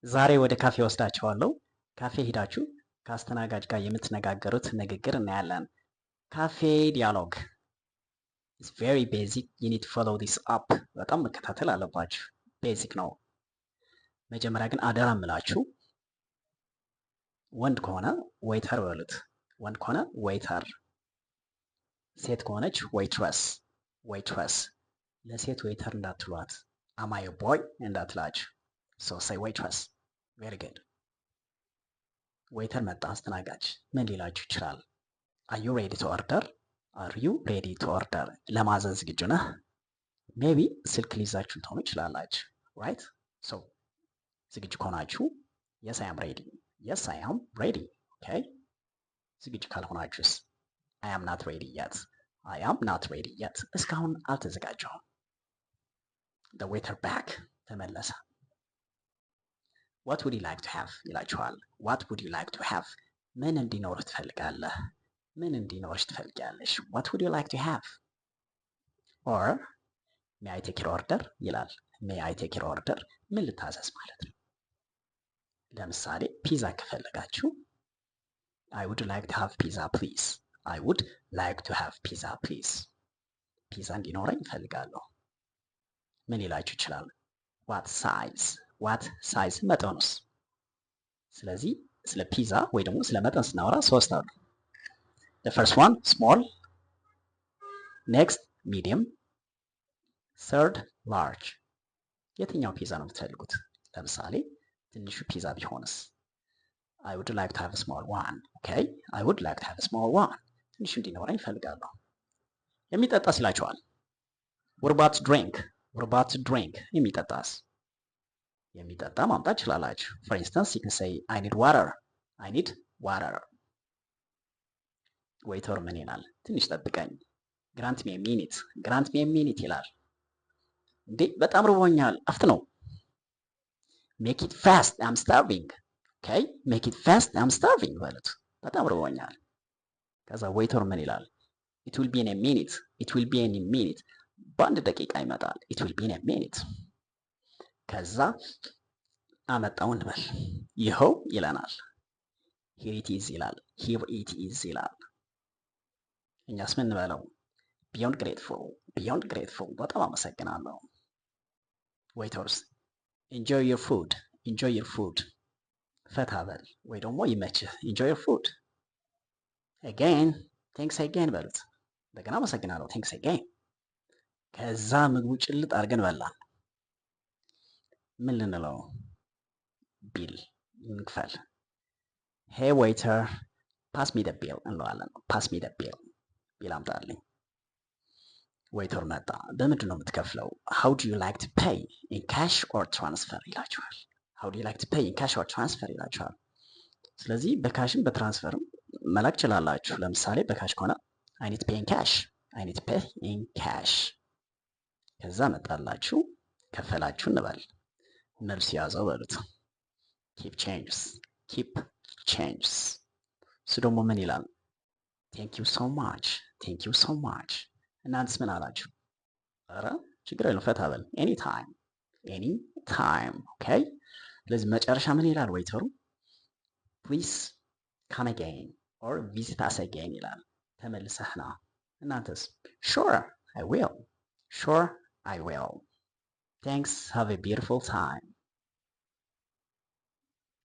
ዛሬ ወደ ካፌ ወስዳችኋለሁ። ካፌ ሄዳችሁ ከአስተናጋጅ ጋር የምትነጋገሩት ንግግር እናያለን። ካፌ ዲያሎግ is very basic. You need to follow this up. በጣም መከታተል አለባችሁ። ቤዚክ ነው። መጀመሪያ ግን አደራ ምላችሁ ወንድ ከሆነ ዌይተር በሉት። ወንድ ከሆነ ዌይተር፣ ሴት ከሆነች ዌይትረስ። ዌይትረስ ለሴት ዌይተር እንዳትሏት። አማየ ቦይ እንዳትላችሁ። ሶ say waitress. very good. ዌይተር መጣ፣ አስተናጋጅ ምን ሊላችሁ ይችላል? are you ready to order? are you ready to order? ለማዘዝ ዝግጁ ነህ? ሜቢ ስልክ ሊይዛችሁ ልትሆኑ ይችላላችሁ። right? so ዝግጁ ከሆናችሁ yes I am ready. yes I am ready. okay? ዝግጁ ካልሆናችሁስ? I am not ready yet. I am not ready yet. እስካሁን አልተዘጋጀሁም። the waiter back ተመለሰ። what would you like to have ይላችኋል። what would you like to have? ምን እንዲኖርህ ትፈልጋለህ? ምን እንዲኖርሽ ትፈልጊያለሽ? what would you like to have? or may I take your order ይላል። may I take your order ምን ልታዘዝ ማለት ነው። ለምሳሌ ፒዛ ከፈለጋችሁ I would like to have pizza please. I would like to have pizza please. ፒዛ እንዲኖረኝ እፈልጋለሁ። ምን ሊላችሁ ይችላል? what size? what size መጠኑስ? ስለዚህ ስለ ፒዛ ወይ ደግሞ ስለ መጠን ስናወራ ሶስት አሉ። the first one small, next medium, third large. የትኛው ፒዛ ነው የምትፈልጉት? ለምሳሌ ትንሹ ፒዛ ቢሆንስ? I would like to have a small one. okay? I would like to have a small one. ትንሹ እንዲኖረኝ እፈልጋለሁ። የሚጠጣ ሲላችኋል። what about drink? what about drink? የሚጠጣስ? የሚጠጣ ማምጣት ይችላላችሁ። for instance you can say I need water. I need water. ዌይተር ምን ይላል? ትንሽ ጠብቀኝ። grant me a minute. grant me a minute ይላል። እንዴ በጣም ርቦኛል፣ አፍት ነው። make it fast I'm starving. okay? make it fast I'm starving በሉት። በጣም ርቦኛል። ከዛ ዌይተር ምን ይላል? it will be in a minute. it will be in a minute. በአንድ ደቂቃ ይመጣል። it will be in a minute. ከዛ አመጣው እንበል። ይኸው ይለናል። here it is ይላል። here it is ይላል። እኛስ ምን እንበለው? beyond grateful. beyond grateful በጣም አመሰግናለሁ። waiters enjoy your food. enjoy your food. ፈታ በል ወይ ደግሞ ይመችህ። enjoy your food. again thanks again በሉት። እንደገና አመሰግናለሁ። thanks again. ከዛ ምግቡ ጭልጥ አድርገን በላን። ምን ልንለው? ቢል እንክፈል። hey waiter pass me the bill እንለዋለን። pass me the bill ቢል አምጣልኝ። ዌይተር መጣ። በምንድን ነው የምትከፍለው? how do you like to pay? in cash or transfer ይላችኋል። how do you like to pay? in cash or transfer ይላችኋል። ስለዚህ በካሽም በትራንስፈርም መላክ ችላላችሁ። ለምሳሌ በካሽ ከሆነ I need to pay in cash. I need to pay in cash. ከዛ መጣላችሁ፣ ከፈላችሁ እንበል። መልስ ያዘው በሉት። keep changes. keep changes. እሱ ደግሞ ምን ይላል? thank you so much. thank you so much. እናንተስ ምን አላችሁ? ኧረ ችግር የለም ፈታ በል። ኤኒ ታይም ኤኒ ታይም። ኦኬ። ስለዚህ መጨረሻ ምን ይላል ዌይተሩ? ፕሊዝ ካም አጌን ኦር ቪዚት አስ አጌን ይላል። ተመልሰህ ና። እናንተስ? ሹር አይ ዊል። ሹር አይ ዊል። ታንክስ ሃቭ ኤ ቢዩቲፉል ታይም